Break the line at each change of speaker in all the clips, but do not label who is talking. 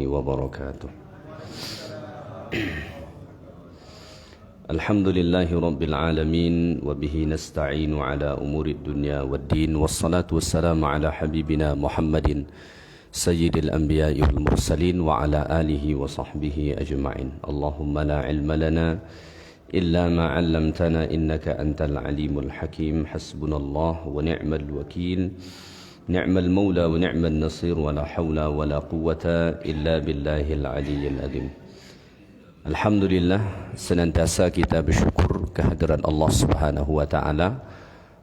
wabarakatuh. Alhamdulillahi rabbil alamin wa bihi nasta'inu ala umuri dunya waddin wassalatu wassalamu ala habibina Muhammadin sayyidil anbiya'i wal mursalin wa ala alihi wa sahbihi ajma'in. Allahumma la ilma lana illa ma 'allamtana innaka antal alimul hakim. Hasbunallah wa ni'mal wakil. Ni'mal maula wa ni'mal nasir wa la hawla wa la quwwata illa billahil aliyyil azim. Alhamdulillah, senantiasa kita bersyukur kehadiran Allah Subhanahu wa taala.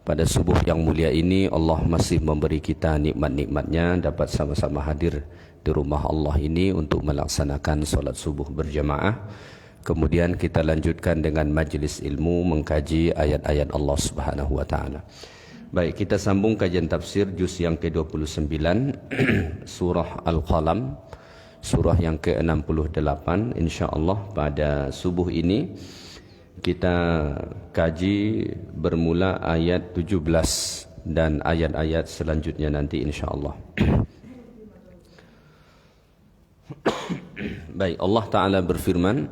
Pada subuh yang mulia ini Allah masih memberi kita nikmat-nikmatnya dapat sama-sama hadir di rumah Allah ini untuk melaksanakan solat subuh berjamaah. Kemudian kita lanjutkan dengan majlis ilmu mengkaji ayat-ayat Allah Subhanahu wa taala. Baik, kita sambung kajian tafsir juz yang ke-29 surah Al-Qalam, surah yang ke-68. InsyaAllah pada subuh ini kita kaji bermula ayat 17 dan ayat-ayat selanjutnya nanti insyaAllah. Baik, Allah Ta'ala berfirman,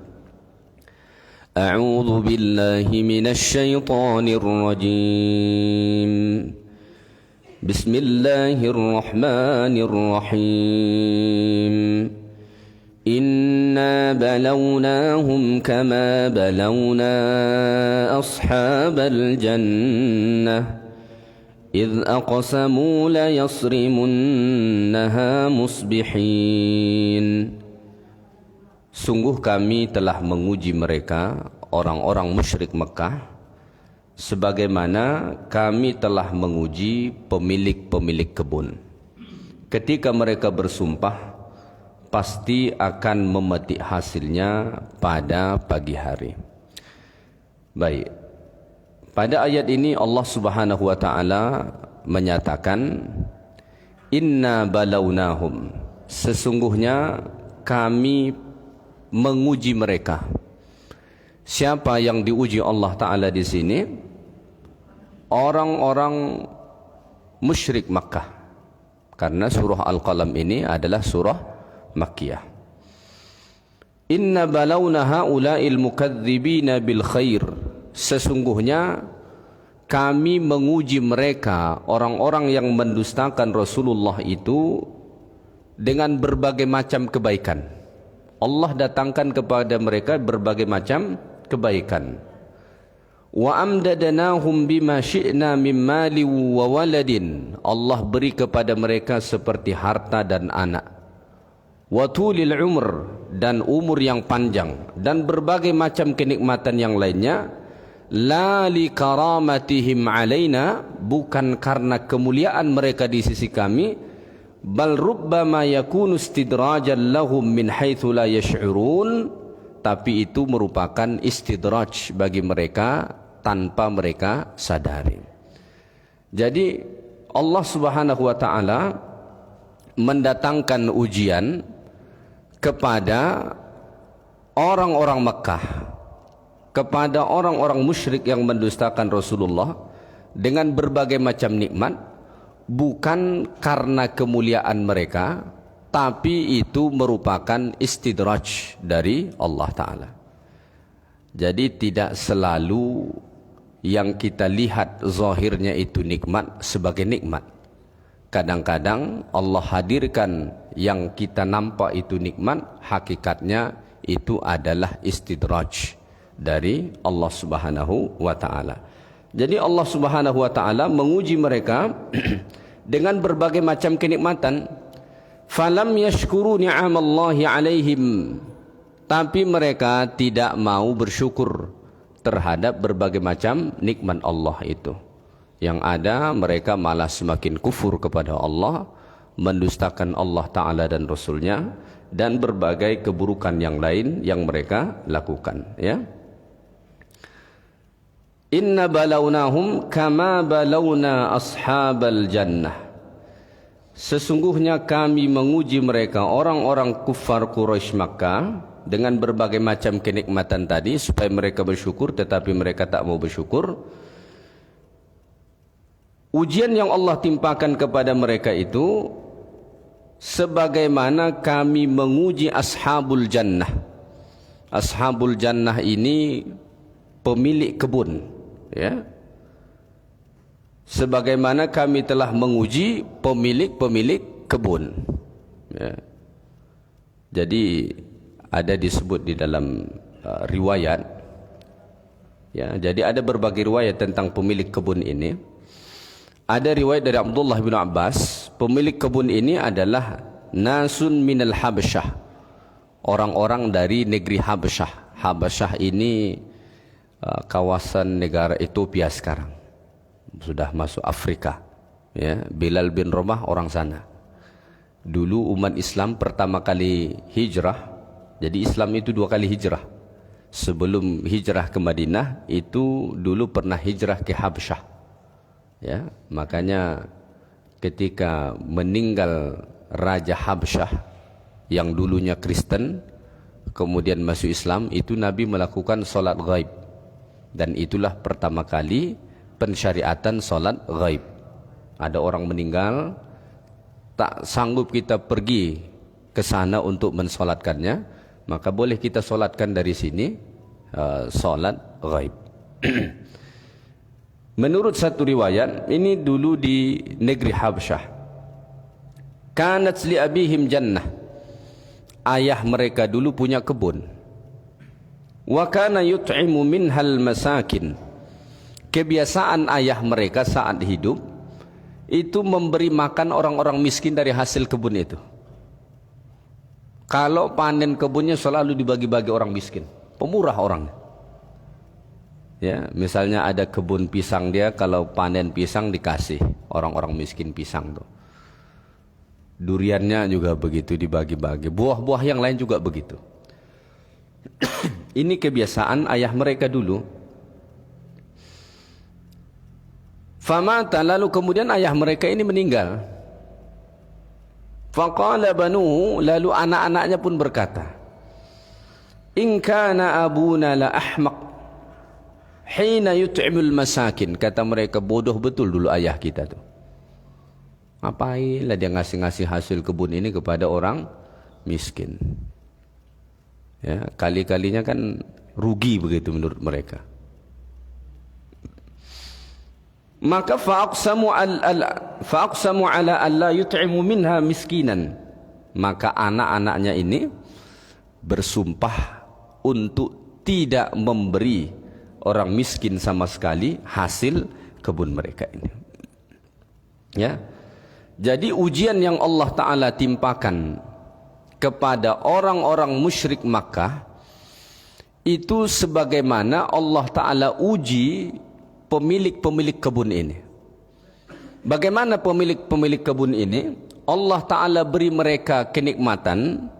A'udzu billahi minasy syaithanir rajim. Bismillahirrahmanirrahim. Inna balawnahum kama balawna ashabal jannah idh aqsamu la yasrimunnaha musbihin. Sungguh kami telah menguji mereka, orang-orang musyrik Mekah, sebagaimana kami telah menguji pemilik-pemilik kebun. Ketika mereka bersumpah, pasti akan memetik hasilnya pada pagi hari. Baik, pada ayat ini Allah Subhanahu wa taala menyatakan, Inna balawnahum, sesungguhnya kami menguji mereka. Siapa yang diuji Allah Ta'ala di sini? Orang-orang musyrik Makkah. Karena surah Al-Qalam ini adalah surah Makkiyah. Inna balawna haula'il mukadzibina bil khair. Sesungguhnya kami menguji mereka, orang-orang yang mendustakan Rasulullah itu, dengan berbagai macam kebaikan. Allah datangkan kepada mereka berbagai macam kebaikan. Wa amdadanahum bima syi'na min mali wa waladin. Allah beri kepada mereka seperti harta dan anak. Wa tulil umr, dan umur yang panjang, dan berbagai macam kenikmatan yang lainnya. La li karamatihim alaina, bukan karena kemuliaan mereka di sisi kami, bal rubbama yakunu istidrajan lahum min haitsu la yash'urun, tapi itu merupakan istidraj bagi mereka tanpa mereka sadari. Jadi Allah Subhanahu wa taala mendatangkan ujian kepada orang-orang Mekah, kepada orang-orang musyrik yang mendustakan Rasulullah dengan berbagai macam nikmat, bukan karena kemuliaan mereka, tapi itu merupakan istidraj dari Allah Ta'ala. Jadi tidak selalu yang kita lihat zahirnya itu nikmat sebagai nikmat. Kadang-kadang Allah hadirkan yang kita nampak itu nikmat, hakikatnya itu adalah istidraj dari Allah Subhanahu wa Ta'ala. Jadi Allah Subhanahu wa taala menguji mereka dengan berbagai macam kenikmatan. Falam yashkuru ni'amallahi alaihim, tapi mereka tidak mau bersyukur terhadap berbagai macam nikmat Allah itu. Yang ada mereka malah semakin kufur kepada Allah, mendustakan Allah Ta'ala dan Rasulnya, dan berbagai keburukan yang lain yang mereka lakukan, ya. Inna balawnahum kama balawna ashabal jannah. Sesungguhnya kami menguji mereka, orang-orang kufar Quraisy Makkah, dengan berbagai macam kenikmatan tadi supaya mereka bersyukur, tetapi mereka tak mau bersyukur. Ujian yang Allah timpakan kepada mereka itu sebagaimana kami menguji ashabul jannah. Ashabul jannah ini pemilik kebun, ya. Sebagaimana kami telah menguji pemilik-pemilik kebun, ya. Jadi ada disebut di dalam riwayat, ya. Jadi ada berbagai riwayat tentang pemilik kebun ini. Ada riwayat dari Abdullah bin Abbas, pemilik kebun ini adalah nasun minal Habasyah, orang-orang dari negeri Habasyah. Habasyah ini kawasan negara Ethiopia sekarang, sudah masuk Afrika, ya. Bilal bin Rabah orang sana. Dulu umat Islam pertama kali hijrah, jadi Islam itu 2 kali hijrah. Sebelum hijrah ke Madinah itu dulu pernah hijrah ke Habasyah, ya. Makanya ketika meninggal Raja Habasyah yang dulunya Kristen kemudian masuk Islam, itu Nabi melakukan solat ghaib, dan itulah pertama kali pensyariatan solat ghaib. Ada orang meninggal, tak sanggup kita pergi ke sana untuk mensolatkannya, maka boleh kita solatkan dari sini, solat ghaib. Menurut satu riwayat, ini dulu di negeri Habasyah. Kanat li abihim jannah, ayah mereka dulu punya kebun. Wa kana yut'imu minhal masakin, kebiasaan ayah mereka saat hidup itu memberi makan orang-orang miskin dari hasil kebun itu. Kalau panen kebunnya selalu dibagi-bagi orang miskin, pemurah orang. Ya, misalnya ada kebun pisang, dia kalau panen pisang dikasih orang-orang miskin pisang tuh. Duriannya juga begitu dibagi-bagi, buah-buah yang lain juga begitu. Ini kebiasaan ayah mereka dulu. Famata, lalu kemudian ayah mereka ini meninggal. Faqala banuhu, lalu anak-anaknya pun berkata, in kana abuna la ahmaq hina yut'imul masakin. Kata mereka, bodoh betul dulu ayah kita tuh. Ngapainlah dia ngasih-ngasih hasil kebun ini kepada orang miskin. Ya, kali-kalinya kan rugi begitu menurut mereka. Maka fa'aqsamu ala alla yut'imu minha miskinan. Maka anak-anaknya ini bersumpah untuk tidak memberi orang miskin sama sekali hasil kebun mereka ini. Ya. Jadi ujian yang Allah Ta'ala timpakan kepada orang-orang musyrik Makkah itu sebagaimana Allah Ta'ala uji pemilik-pemilik kebun ini. Bagaimana pemilik-pemilik kebun ini? Allah Ta'ala beri mereka kenikmatan,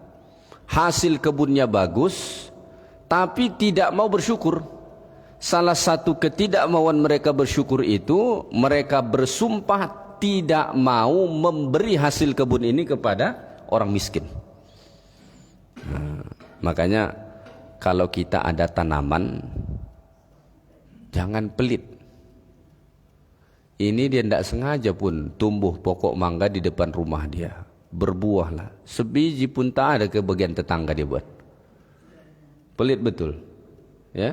hasil kebunnya bagus, tapi tidak mau bersyukur. Salah satu ketidakmauan mereka bersyukur itu, mereka bersumpah tidak mau memberi hasil kebun ini kepada orang miskin. Nah, makanya kalau kita ada tanaman, jangan pelit. Ini dia tidak sengaja pun tumbuh pokok mangga di depan rumah dia, berbuahlah, sebiji pun tak ada ke bagian tetangga dia buat. Pelit betul, ya.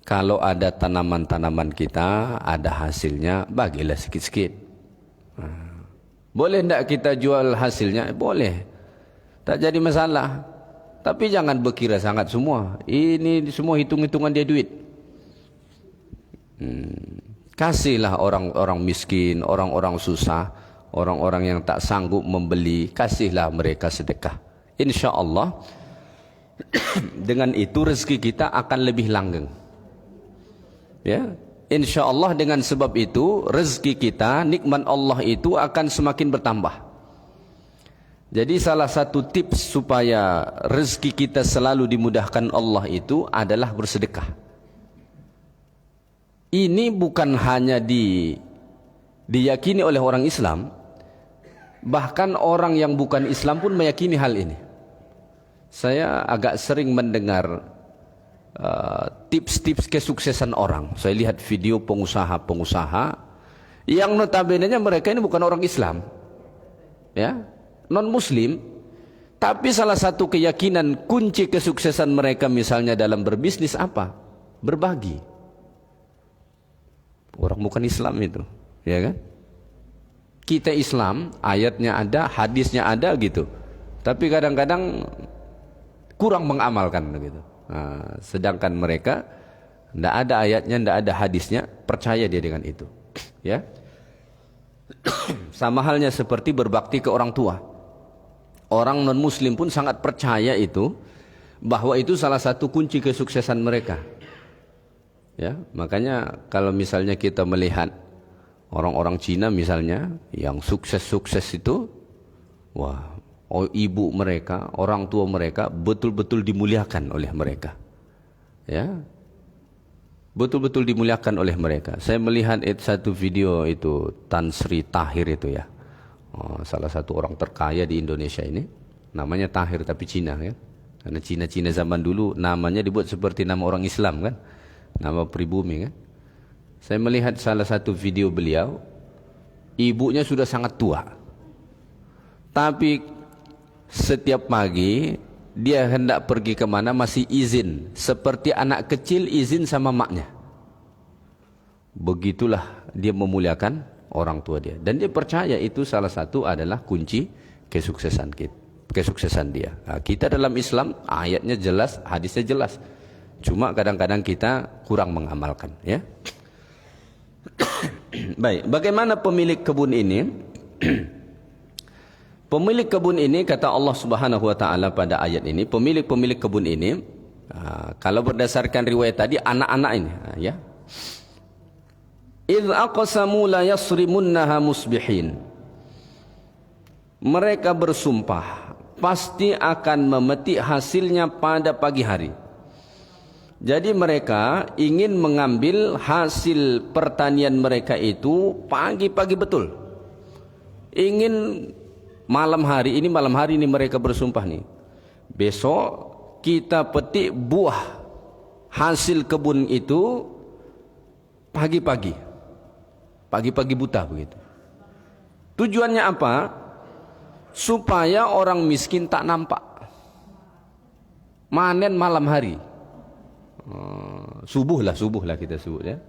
Kalau ada tanaman-tanaman kita, ada hasilnya, bagilah sikit-sikit. Nah, boleh tidak kita jual hasilnya? Boleh, tak jadi masalah. Tapi jangan berkira sangat semua. Ini semua hitung-hitungan dia duit. Kasihlah orang-orang miskin, orang-orang susah, orang-orang yang tak sanggup membeli, kasihlah mereka sedekah. Insya Allah dengan itu rezeki kita akan lebih langgeng. Ya, insya Allah dengan sebab itu rezeki kita, nikmat Allah itu akan semakin bertambah. Jadi salah satu tips supaya rezeki kita selalu dimudahkan Allah itu adalah bersedekah. Ini bukan hanya diyakini oleh orang Islam, bahkan orang yang bukan Islam pun meyakini hal ini. Saya agak sering mendengar tips-tips kesuksesan orang. Saya lihat video pengusaha-pengusaha yang notabene mereka ini bukan orang Islam, ya, non-muslim, tapi salah satu keyakinan kunci kesuksesan mereka misalnya dalam berbisnis apa? Berbagi. Orang bukan Islam itu, ya kan? Kita Islam, ayatnya ada, hadisnya ada gitu. Tapi kadang-kadang kurang mengamalkan gitu. Nah, sedangkan mereka tidak ada ayatnya, tidak ada hadisnya, percaya dia dengan itu. Ya. Sama halnya seperti berbakti ke orang tua. Orang non-muslim pun sangat percaya itu, bahwa itu salah satu kunci kesuksesan mereka. Ya, makanya kalau misalnya kita melihat orang-orang Cina misalnya yang sukses-sukses itu, wah, ibu mereka, orang tua mereka betul-betul dimuliakan oleh mereka. Ya. Betul-betul dimuliakan oleh mereka. Saya melihat satu video itu Tan Sri Tahir itu ya. Salah satu orang terkaya di Indonesia ini. Namanya Tahir tapi Cina ya. Karena Cina-Cina zaman dulu namanya dibuat seperti nama orang Islam kan. Nama pribumi kan. Saya melihat salah satu video beliau. Ibunya sudah sangat tua. Tapi setiap pagi dia hendak pergi kemana masih izin, seperti anak kecil izin sama maknya. Begitulah dia memuliakan orang tua dia, dan dia percaya itu salah satu adalah kunci kesuksesan dia. Nah, kita dalam Islam ayatnya jelas, hadisnya jelas, cuma kadang-kadang kita kurang mengamalkan. Ya. Baik, bagaimana pemilik kebun ini? Pemilik kebun ini, kata Allah Subhanahu wa taala pada ayat ini, pemilik kebun ini, kalau berdasarkan riwayat tadi anak-anak ini, ya. Idz aqsamu la yasrimunnaha musbihin. Mereka bersumpah pasti akan memetik hasilnya pada pagi hari. Jadi mereka ingin mengambil hasil pertanian mereka itu pagi-pagi betul. Ingin malam hari ini mereka bersumpah nih. Besok kita petik buah hasil kebun itu pagi-pagi. Pagi-pagi buta begitu. Tujuannya apa? Supaya orang miskin tak nampak. Manen malam hari. Subuh lah kita sebut ya.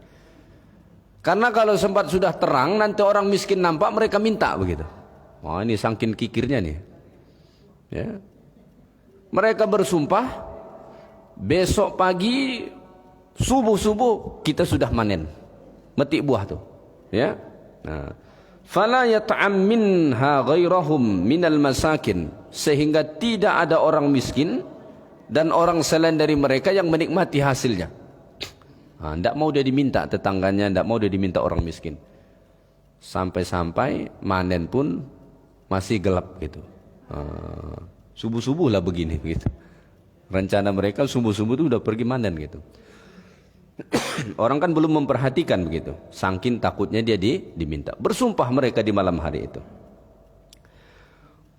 Karena kalau sempat sudah terang nanti orang miskin nampak, mereka minta begitu. Wah, ini saking kikirnya nih. Ya. Mereka bersumpah besok pagi subuh kita sudah manen, metik buah tuh. Ya. Nah, fala yat'am minha ghairahum minal masakin, sehingga tidak ada orang miskin dan orang selain dari mereka yang menikmati hasilnya. Tidak mau dia diminta tetangganya, tidak mau dia diminta orang miskin. Sampai-sampai manen pun masih gelap gitu. Subuh-subuh lah begini gitu. Rencana mereka subuh-subuh itu udah pergi manen gitu. Orang kan belum memperhatikan begitu. Saking takutnya dia diminta. Bersumpah mereka di malam hari itu.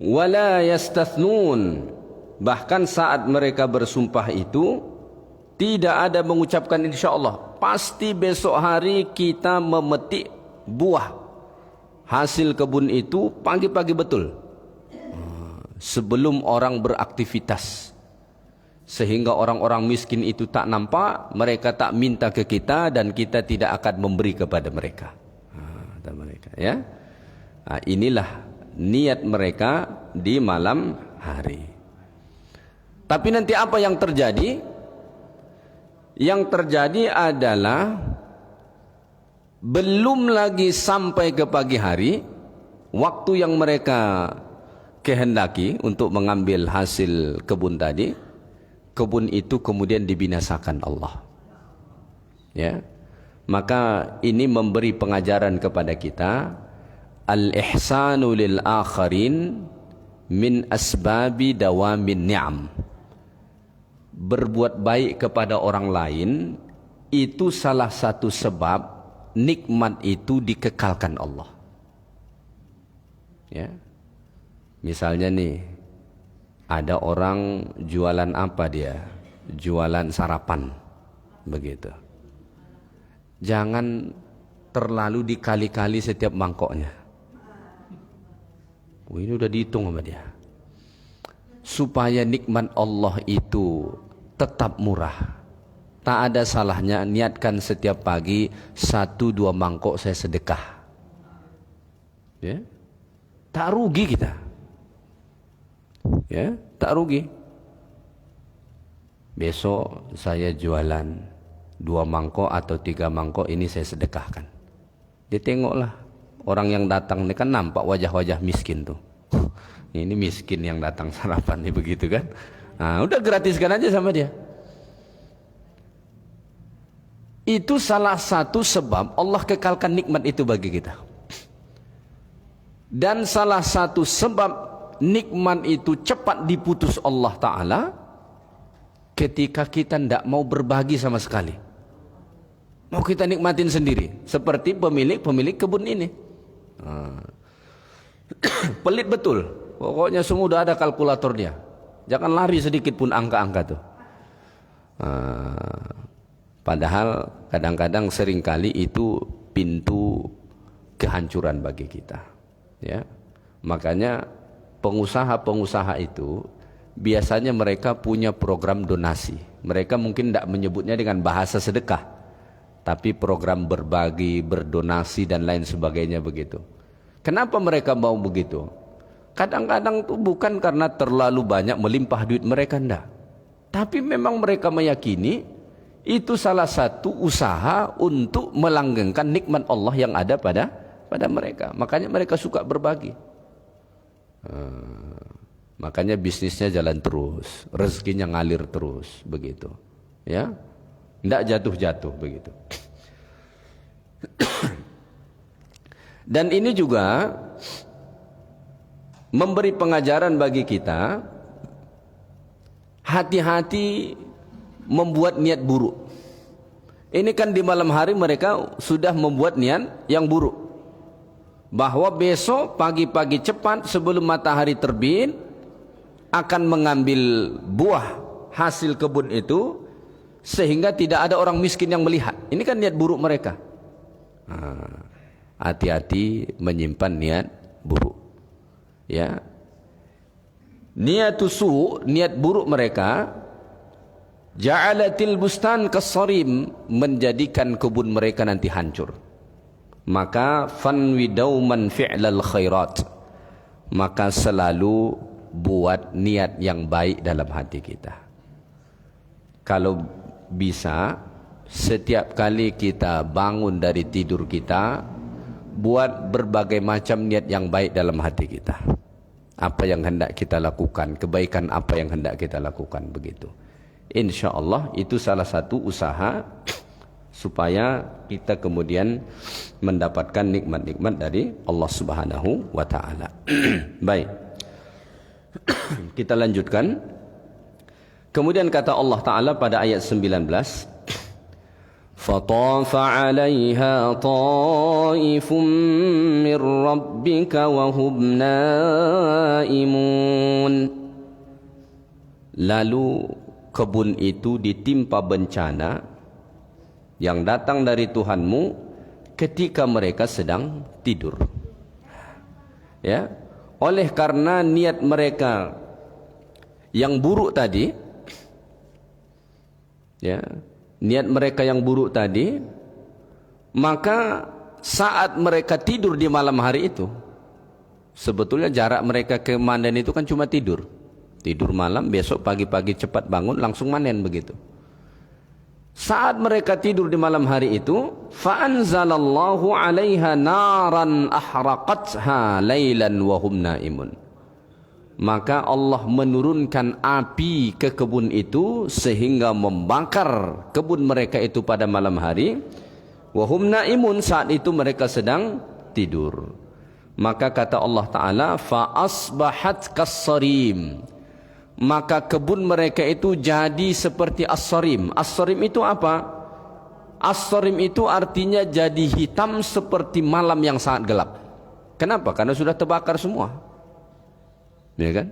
Wala yastathnun. Bahkan saat mereka bersumpah itu tidak ada mengucapkan insyaallah. Pasti besok hari kita memetik buah hasil kebun itu pagi-pagi betul. Sebelum orang beraktivitas. Sehingga orang-orang miskin itu tak nampak, mereka tak minta ke kita dan kita tidak akan memberi kepada mereka. Ya. Nah, inilah niat mereka di malam hari. Tapi nanti apa yang terjadi? Yang terjadi adalah belum lagi sampai ke pagi hari, waktu yang mereka kehendaki untuk mengambil hasil kebun tadi, kebun itu kemudian dibinasakan Allah. Ya. Maka ini memberi pengajaran kepada kita, al-ihsanu lil akharin min asbabi dawamin ni'am. Berbuat baik kepada orang lain itu salah satu sebab nikmat itu dikekalkan Allah. Ya. Misalnya nih, ada orang jualan apa dia? Jualan sarapan. Begitu. Jangan terlalu dikali-kali setiap mangkoknya. Ini udah dihitung sama dia. Supaya nikmat Allah itu tetap murah, tak ada salahnya niatkan setiap pagi 1-2 mangkok saya sedekah. Ya, tak rugi kita. Ya, tak rugi. Besok saya jualan 2 mangkok atau 3 mangkok, ini saya sedekahkan. Dia tengoklah orang yang datang ini kan nampak wajah-wajah miskin tuh. Ini miskin yang datang sarapan nih, begitu kan? Nah, udah gratiskan aja sama dia. Itu salah satu sebab Allah kekalkan nikmat itu bagi kita. Dan salah satu sebab nikmat itu cepat diputus Allah Ta'ala ketika kita tidak mau berbagi sama sekali. Mau kita nikmatin sendiri. Seperti pemilik kebun ini. Pelit betul. Pokoknya semua udah ada kalkulatornya. Jangan lari sedikit pun angka-angka tuh. Padahal kadang-kadang seringkali itu pintu kehancuran bagi kita. Ya, makanya pengusaha-pengusaha itu biasanya mereka punya program donasi. Mereka mungkin tidak menyebutnya dengan bahasa sedekah, tapi program berbagi, berdonasi dan lain sebagainya begitu. Kenapa mereka mau begitu? Kadang-kadang itu bukan karena terlalu banyak melimpah duit mereka, enggak. Tapi memang mereka meyakini itu salah satu usaha untuk melanggengkan nikmat Allah yang ada pada mereka. Makanya mereka suka berbagi. Makanya bisnisnya jalan terus, rezekinya ngalir terus, begitu. Ya, tidak jatuh-jatuh begitu. Dan ini juga memberi pengajaran bagi kita, hati-hati membuat niat buruk. Ini kan di malam hari mereka sudah membuat niat yang buruk, bahwa besok pagi-pagi cepat sebelum matahari terbit akan mengambil buah hasil kebun itu, sehingga tidak ada orang miskin yang melihat. Ini kan niat buruk mereka. Hati-hati menyimpan niat buruk. Ya, niatusu, niat buruk mereka, ja'alatil bustan kasarim, menjadikan kebun mereka nanti hancur. Maka fanwi dauman fi'lal khairat, maka selalu buat niat yang baik dalam hati kita. Kalau bisa, setiap kali kita bangun dari tidur kita, buat berbagai macam niat yang baik dalam hati kita. Apa yang hendak kita lakukan, kebaikan apa yang hendak kita lakukan, begitu. Insya Allah itu salah satu usaha supaya kita kemudian mendapatkan nikmat-nikmat dari Allah Subhanahu wa Ta'ala. Baik, kita lanjutkan. Kemudian kata Allah Ta'ala pada ayat 19, فَطَافَ عَلَيْهَا طَائِفٌ مِّن رَّبِّكَ وَهُمْ نَائِمُونَ. Lalu kebun itu ditimpa bencana yang datang dari Tuhanmu ketika mereka sedang tidur. Ya, oleh karena niat mereka yang buruk tadi, ya, niat mereka yang buruk tadi, maka saat mereka tidur di malam hari itu, sebetulnya jarak mereka ke manen itu kan cuma tidur malam, besok pagi-pagi cepat bangun langsung manen, begitu. Saat mereka tidur di malam hari itu, fa'anzalallahu 'alaiha naran ahraqatha lailan wa hum naimun, maka Allah menurunkan api ke kebun itu sehingga membakar kebun mereka itu pada malam hari. Wahum naimun, saat itu mereka sedang tidur. Maka kata Allah Ta'ala, fa asbahat kassarim, maka kebun mereka itu jadi seperti as-sarim. As-sarim itu apa? As-sarim itu artinya jadi hitam seperti malam yang sangat gelap. Kenapa? Karena sudah terbakar semua. Ya kan?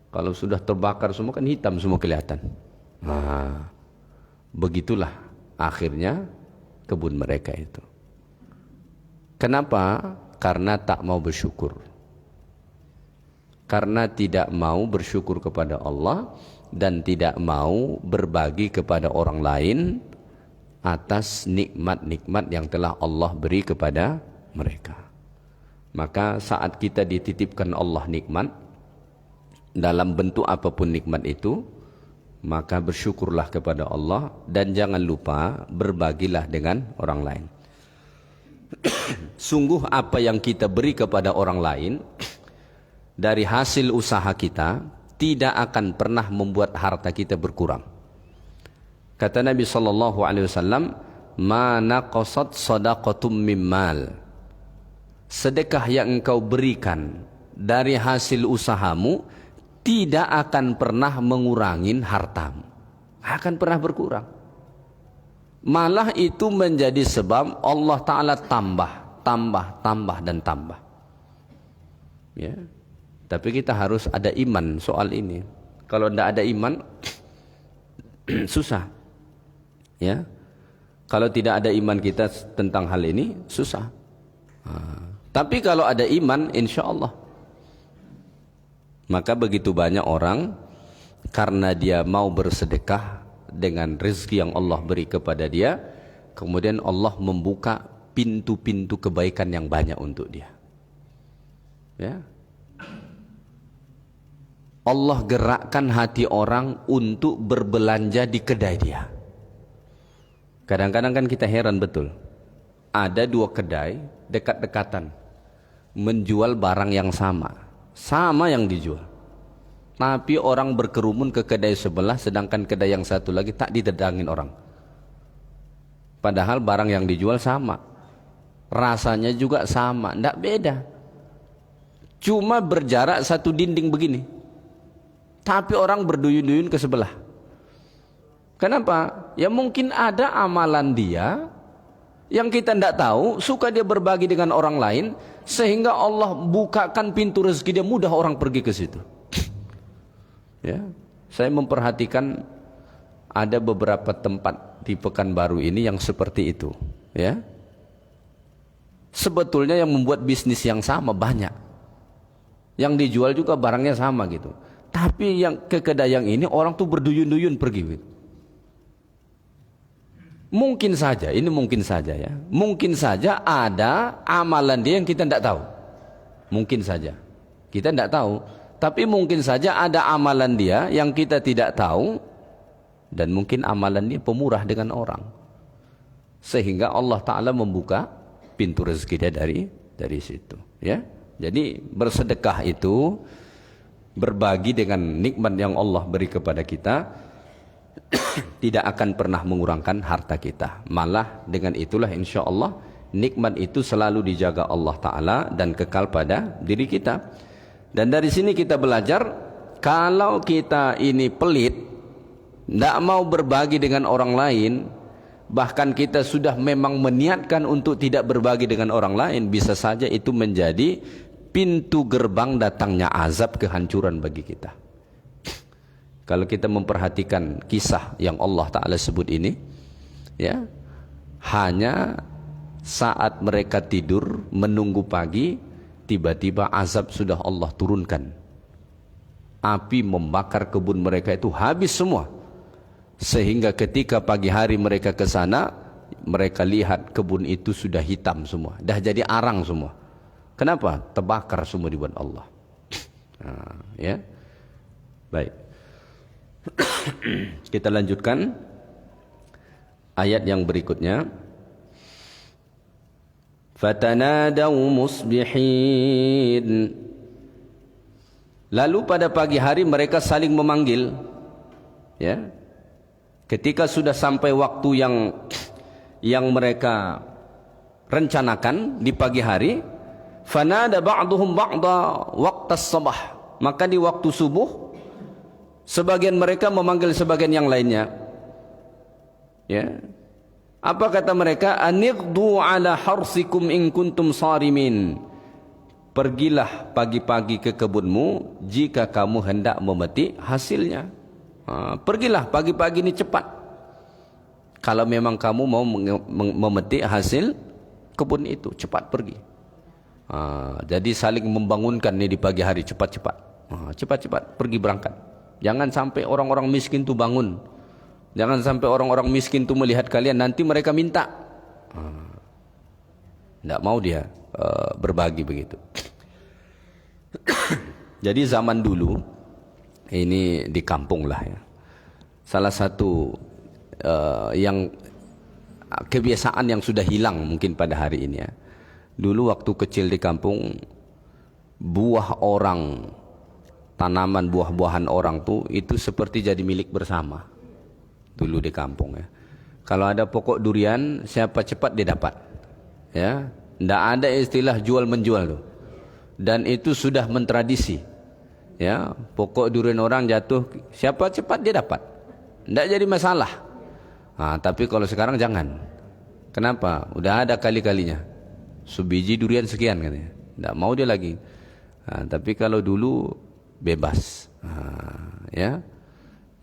Kalau sudah terbakar semua kan hitam semua kelihatan. Nah, begitulah akhirnya kebun mereka itu. Kenapa? Karena tak mau bersyukur. karena tidak mau bersyukur kepada Allah dan tidak mau berbagi kepada orang lain atas nikmat-nikmat yang telah Allah beri kepada mereka. Maka saat kita dititipkan Allah nikmat dalam bentuk apapun nikmat itu, maka bersyukurlah kepada Allah dan jangan lupa berbagilah dengan orang lain. Sungguh apa yang kita beri kepada orang lain dari hasil usaha kita tidak akan pernah membuat harta kita berkurang. Kata Nabi SAW, "Ma naqasat sadaqatum mimmal." Sedekah yang engkau berikan dari hasil usahamu tidak akan pernah mengurangi hartamu. Akan pernah berkurang. Malah itu menjadi sebab Allah Ta'ala tambah dan tambah. Ya. Tapi kita harus ada iman soal ini. Kalau tidak ada iman, susah. Ya. Kalau tidak ada iman kita tentang hal ini, susah. Tapi kalau ada iman, insya Allah. Maka begitu banyak orang karena dia mau bersedekah dengan rezeki yang Allah beri kepada dia, kemudian Allah membuka pintu-pintu kebaikan yang banyak untuk dia. Ya. Allah gerakkan hati orang untuk berbelanja di kedai dia. Kadang-kadang kan kita heran betul. Ada dua kedai dekat-dekatan menjual barang yang sama yang dijual. Tapi orang berkerumun ke kedai sebelah, sedangkan kedai yang satu lagi tak didedangin orang. Padahal barang yang dijual sama, rasanya juga sama, tidak beda. Cuma berjarak satu dinding begini. Tapi orang berduyun-duyun ke sebelah. Kenapa? Ya mungkin ada amalan dia yang kita tidak tahu, suka dia berbagi dengan orang lain, sehingga Allah bukakan pintu rezeki dia, mudah orang pergi ke situ. Ya, saya memperhatikan ada beberapa tempat di Pekanbaru ini yang seperti itu. Ya, sebetulnya yang membuat bisnis yang sama banyak, yang dijual juga barangnya sama gitu. Tapi yang ke kedai yang ini orang tuh berduyun-duyun pergi gitu. Mungkin saja, ini mungkin saja ya. Mungkin saja ada amalan dia yang kita tidak tahu. Mungkin saja. Kita tidak tahu. Tapi mungkin saja ada amalan dia yang kita tidak tahu. Dan mungkin amalan dia pemurah dengan orang. Sehingga Allah Ta'ala membuka pintu rezeki dia dari situ. Ya. Jadi bersedekah itu, berbagi dengan nikmat yang Allah beri kepada kita, tidak akan pernah mengurangkan harta kita. Malah dengan itulah insya Allah nikmat itu selalu dijaga Allah Ta'ala dan kekal pada diri kita. Dan dari sini kita belajar, kalau kita ini pelit, tidak mau berbagi dengan orang lain, bahkan kita sudah memang meniatkan untuk tidak berbagi dengan orang lain, bisa saja itu menjadi pintu gerbang datangnya azab, kehancuran bagi kita. Kalau kita memperhatikan kisah yang Allah Ta'ala sebut ini, ya, hanya saat mereka tidur menunggu pagi, tiba-tiba azab sudah Allah turunkan. Api membakar kebun mereka itu habis semua. Sehingga ketika pagi hari mereka ke sana, mereka lihat kebun itu sudah hitam semua, dah jadi arang semua. Kenapa? Terbakar semua dibuat Allah. Nah, ya. Baik. Kita lanjutkan ayat yang berikutnya. Fatanadaw musbihin. Lalu pada pagi hari mereka saling memanggil. Ya. Ketika sudah sampai waktu yang mereka rencanakan di pagi hari, fanada ba'duhum ba'da waqtas sabah. Maka di waktu subuh sebagian mereka memanggil sebagian yang lainnya. Ya. Apa kata mereka? Anighdu ala harsikum in kuntum sarimin. Pergilah pagi-pagi ke kebunmu jika kamu hendak memetik hasilnya. Pergilah pagi-pagi ini cepat. Kalau memang kamu mau memetik hasil kebun itu, cepat pergi. Jadi saling membangunkan nih di pagi hari, cepat-cepat. Cepat-cepat pergi berangkat. Jangan sampai orang-orang miskin itu bangun. Jangan sampai orang-orang miskin itu melihat kalian, nanti mereka minta. Tidak mau dia berbagi begitu. Jadi zaman dulu, ini di kampung lah ya, salah satu yang kebiasaan yang sudah hilang mungkin pada hari ini ya. Dulu waktu kecil di kampung, buah orang, tanaman buah-buahan orang tuh itu seperti jadi milik bersama. Dulu di kampung ya. Kalau ada pokok durian, siapa cepat dia dapat. Ya, tidak ada istilah jual menjual tuh. Dan itu sudah mentradisi. Ya, pokok durian orang jatuh, siapa cepat dia dapat. Tidak jadi masalah. Tapi kalau sekarang jangan. Kenapa? Udah ada kali-kalinya. Sebiji durian sekian katanya. Tidak mau dia lagi. Tapi kalau dulu bebas. Ya.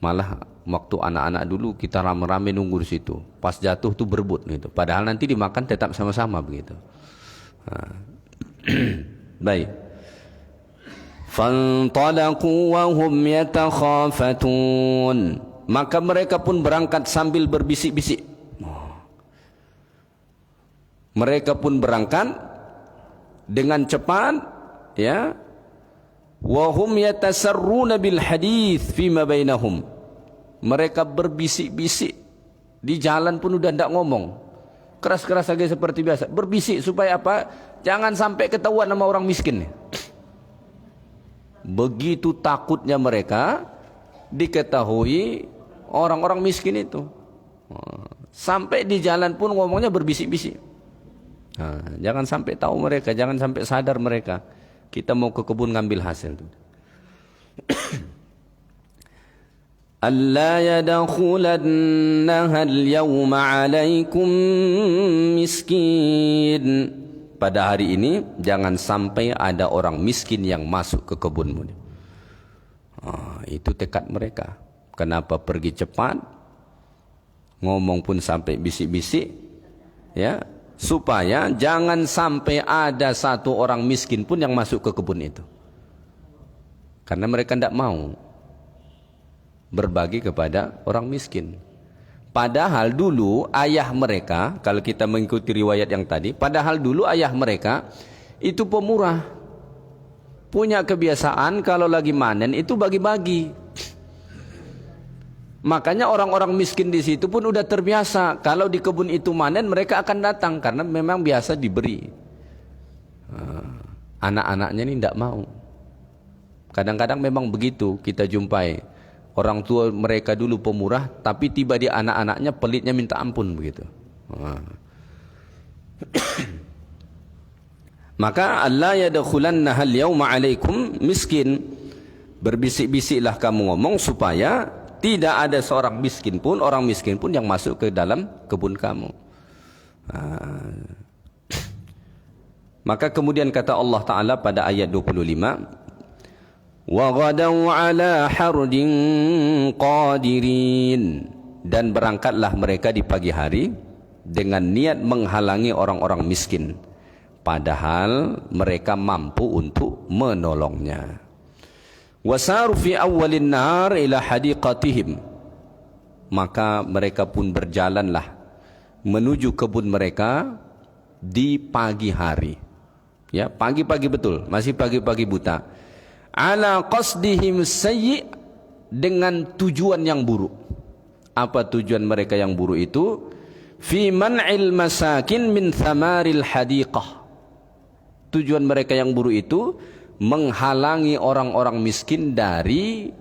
Malah waktu anak-anak dulu kita rame-rame nunggu di situ. Pas jatuh tuh berebut gitu. Padahal nanti dimakan tetap sama-sama begitu. Baik. Fantalaqu wa hum yatakhafatun. Maka mereka pun berangkat sambil berbisik-bisik. Mereka pun berangkat dengan cepat, ya. Wa hum yatasarruna bil hadits fima bainahum. Mereka berbisik-bisik di jalan pun udah tidak ngomong. Keras-keras saja seperti biasa. Berbisik supaya apa? Jangan sampai ketahuan sama orang miskin. Begitu takutnya mereka diketahui orang-orang miskin itu. Sampai di jalan pun ngomongnya berbisik-bisik. Jangan sampai tahu mereka, jangan sampai sadar mereka. Kita mau ke kebun ngambil hasil. Alla yadkhulannaha al-yawma 'alaikum miskin. Pada hari ini jangan sampai ada orang miskin yang masuk ke kebunmu. Itu tekad mereka. Kenapa pergi cepat? Ngomong pun sampai bisik-bisik, ya, supaya jangan sampai ada satu orang miskin pun yang masuk ke kebun itu. Karena mereka tidak mau berbagi kepada orang miskin. Padahal dulu ayah mereka, kalau kita mengikuti riwayat yang tadi, padahal dulu ayah mereka itu pemurah. Punya kebiasaan kalau lagi manen itu bagi-bagi. Makanya orang-orang miskin di situ pun udah terbiasa. Kalau di kebun itu manen, mereka akan datang karena memang biasa diberi. Anak-anaknya ini tidak mau. Kadang-kadang memang begitu kita jumpai. Orang tua mereka dulu pemurah, tapi tiba di anak-anaknya pelitnya minta ampun begitu. Maka Allah yadkhulannaha al-yawma 'alaikum miskin. Berbisik-bisiklah kamu ngomong supaya tidak ada seorang miskin pun, orang miskin pun yang masuk ke dalam kebun kamu. Maka kemudian kata Allah Ta'ala pada ayat 25, wa ghadaw ala hardin qadirin, dan berangkatlah mereka di pagi hari dengan niat menghalangi orang-orang miskin, padahal mereka mampu untuk menolongnya. Wasaru fi awwalin nahar ila hadiqatihim, maka mereka pun berjalanlah menuju kebun mereka di pagi hari. Ya, pagi-pagi betul, masih pagi-pagi buta. Ala qasdihim sayyi, dengan tujuan yang buruk. Apa tujuan mereka yang buruk itu? Fi man'il masakin min thamaril hadiqah. Tujuan mereka yang buruk itu menghalangi orang-orang miskin dari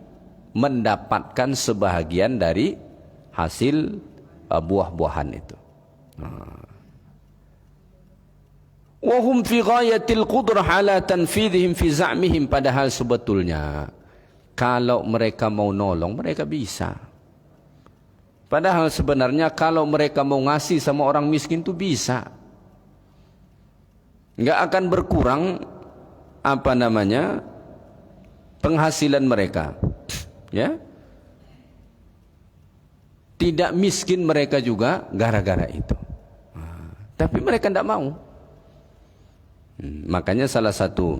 mendapatkan sebahagian dari hasil buah-buahan itu. Wa hum fi ghayatil qudrah ala tanfidhihim fi za'mihim, padahal sebetulnya kalau mereka mau nolong mereka bisa. Padahal sebenarnya kalau mereka mau ngasih sama orang miskin itu bisa. Enggak akan berkurang penghasilan mereka, ya. Tidak miskin mereka juga gara-gara itu. Tapi mereka tidak mau. Makanya salah satu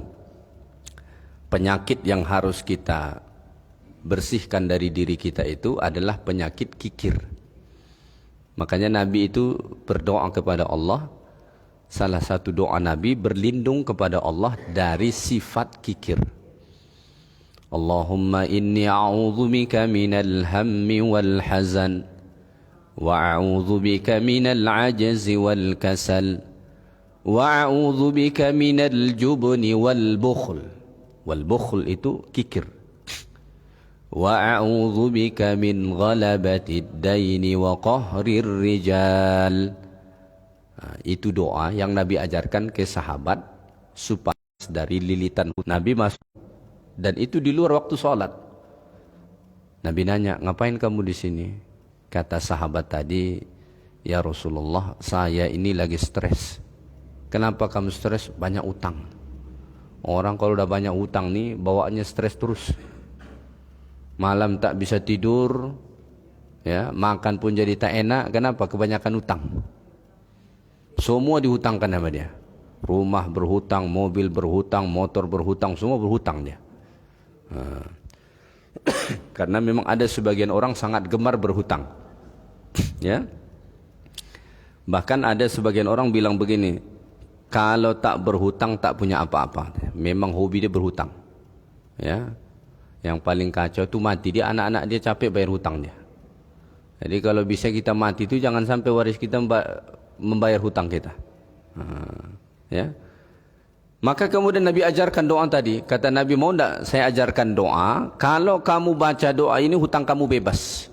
penyakit yang harus kita bersihkan dari diri kita itu adalah penyakit kikir. Makanya Nabi itu berdoa kepada Allah. Salah satu doa Nabi berlindung kepada Allah dari sifat kikir. Allahumma inni a'udzubika minal hammi wal hazan wa a'udzubika minal ajzi wal kasal wa a'udzubika minal jubni wal bukhl. Wal bukhl itu kikir. Wa a'udzubika min ghalabatid daini wa qahrir rijal. Itu doa yang Nabi ajarkan ke sahabat supaya dari lilitan Nabi masuk, dan itu di luar waktu sholat. Nabi nanya, ngapain kamu di sini? Kata sahabat tadi, ya Rasulullah, saya ini lagi stres. Kenapa kamu stres? Banyak utang. Orang kalau udah banyak utang nih bawaannya stres terus. Malam tak bisa tidur, ya, makan pun jadi tak enak. Kenapa? Kebanyakan utang. Semua dihutangkan sama dia. Rumah berhutang, mobil berhutang, motor berhutang, semua berhutang dia. Karena memang ada sebagian orang sangat gemar berhutang. Ya. Bahkan ada sebagian orang bilang begini, kalau tak berhutang tak punya apa-apa. Memang hobi dia berhutang. Ya. Yang paling kacau itu mati dia, anak-anak dia capek bayar hutang dia. Jadi kalau bisa kita mati itu jangan sampai waris kita membayar hutang kita. Ya. Maka kemudian Nabi ajarkan doa tadi. Kata Nabi, mau enggak saya ajarkan doa? Kalau kamu baca doa ini hutang kamu bebas.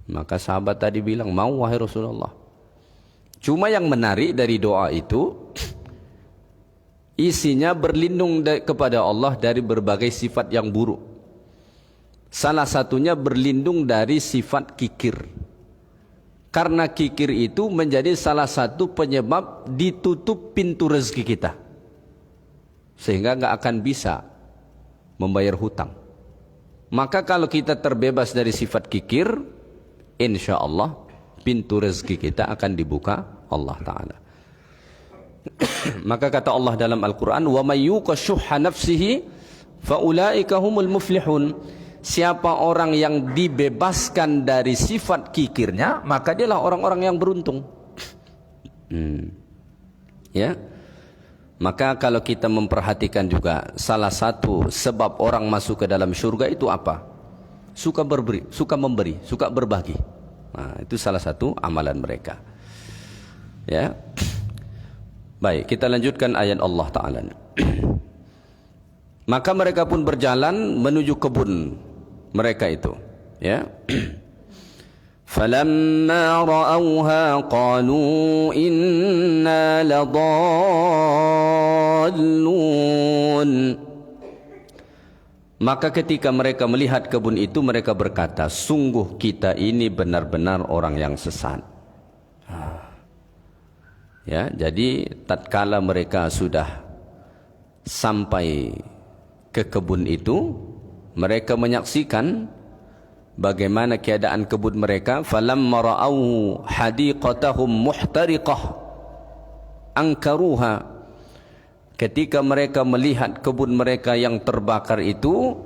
Maka sahabat tadi bilang, mau wahai Rasulullah. Cuma yang menarik dari doa itu, isinya berlindung kepada Allah dari berbagai sifat yang buruk. Salah satunya berlindung dari sifat kikir. Karena kikir itu menjadi salah satu penyebab ditutup pintu rezeki kita. Sehingga nggak akan bisa membayar hutang. Maka kalau kita terbebas dari sifat kikir, insya Allah pintu rezeki kita akan dibuka Allah Ta'ala. Maka kata Allah dalam Al-Quran, وَمَنْ يُوقَ شُحَّ نَفْسِهِ فَأُولَٰئِكَ هُمُ الْمُفْلِحُونَ. Siapa orang yang dibebaskan dari sifat kikirnya, maka dialah orang-orang yang beruntung. Ya. Maka kalau kita memperhatikan juga, salah satu sebab orang masuk ke dalam syurga itu apa? Suka memberi, suka berbagi. Nah, itu salah satu amalan mereka. Ya. Baik, kita lanjutkan ayat Allah Ta'ala. Maka mereka pun berjalan menuju kebun mereka itu, ya. Falamma ra'awha qalu inna ladallun. Maka ketika mereka melihat kebun itu, mereka berkata, sungguh kita ini benar-benar orang yang sesat. Ya, jadi tatkala mereka sudah sampai ke kebun itu, mereka menyaksikan bagaimana keadaan kebun mereka. Falamma ra'au hadiqatahum muhtariqah ankaruha. Ketika mereka melihat kebun mereka yang terbakar itu,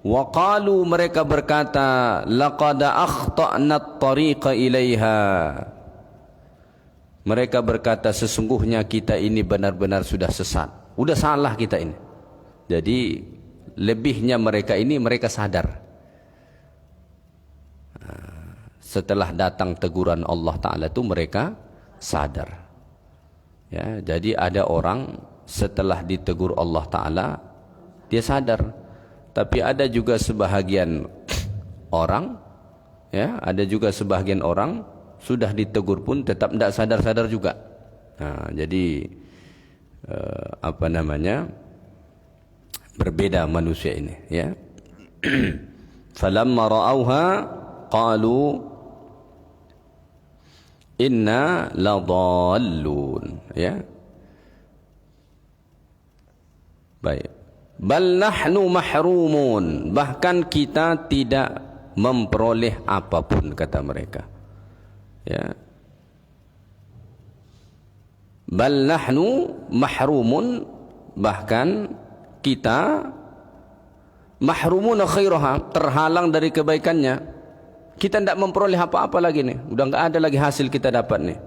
waqalu, mereka berkata, laqad akhta'na at-tariqa ilaiha. Mereka berkata, sesungguhnya kita ini benar-benar sudah sesat. Udah salah kita ini. Jadi lebihnya mereka ini, mereka sadar. Setelah datang teguran Allah Ta'ala itu mereka sadar. Ya, jadi ada orang setelah ditegur Allah Ta'ala, dia sadar. Tapi ada juga sebahagian orang, ya, ada juga sebahagian orang sudah ditegur pun tetap tidak sadar-sadar juga. Nah, jadi apa namanya, berbeda manusia ini, ya. Falamma ra'auha qalu inna ladallun, ya. Baik. Bal nahnu mahrumun, bahkan kita tidak memperoleh apapun, kata mereka, ya. Bal nahnu mahrumun, bahkan kita mahrumuna khairaha, terhalang dari kebaikannya. Kita tidak memperoleh apa-apa lagi nih, udah nggak ada lagi hasil kita dapat nih.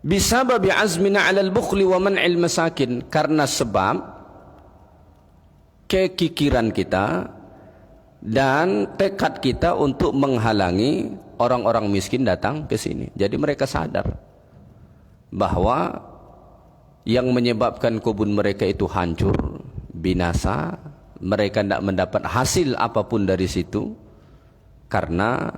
Bisababi azmina 'alal bukhli wa man'il masakin, karena sebab kekikiran kita dan tekad kita untuk menghalangi orang-orang miskin datang ke sini. Jadi mereka sadar bahwa yang menyebabkan kebun mereka itu hancur, binasa, mereka tidak mendapat hasil apapun dari situ karena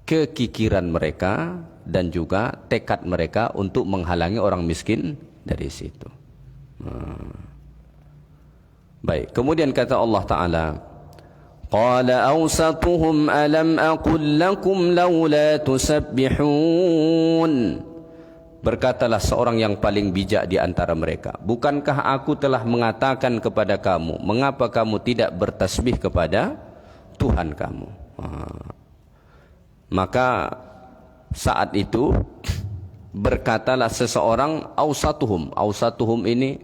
kekikiran mereka dan juga tekad mereka untuk menghalangi orang miskin dari situ. Baik, kemudian kata Allah Ta'ala, Qala awsatuhum alam aqul lakum lawla tusabbihun. Berkatalah seorang yang paling bijak di antara mereka, bukankah aku telah mengatakan kepada kamu, mengapa kamu tidak bertasbih kepada Tuhan kamu? Maka saat itu berkatalah seseorang, awsatuhum ini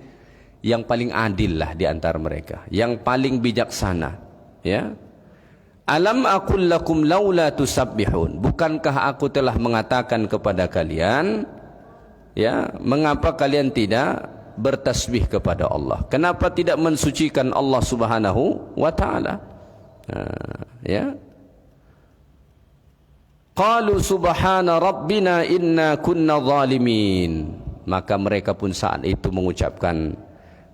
yang paling adil lah di antara mereka, yang paling bijaksana, ya. Alam aqul lakum laula tusabbihun, bukankah aku telah mengatakan kepada kalian, ya, mengapa kalian tidak bertasbih kepada Allah? Kenapa tidak mensucikan Allah Subhanahu wa taala? Ya. Qalu subhana rabbina inna kunna zalimin. Maka mereka pun saat itu mengucapkan,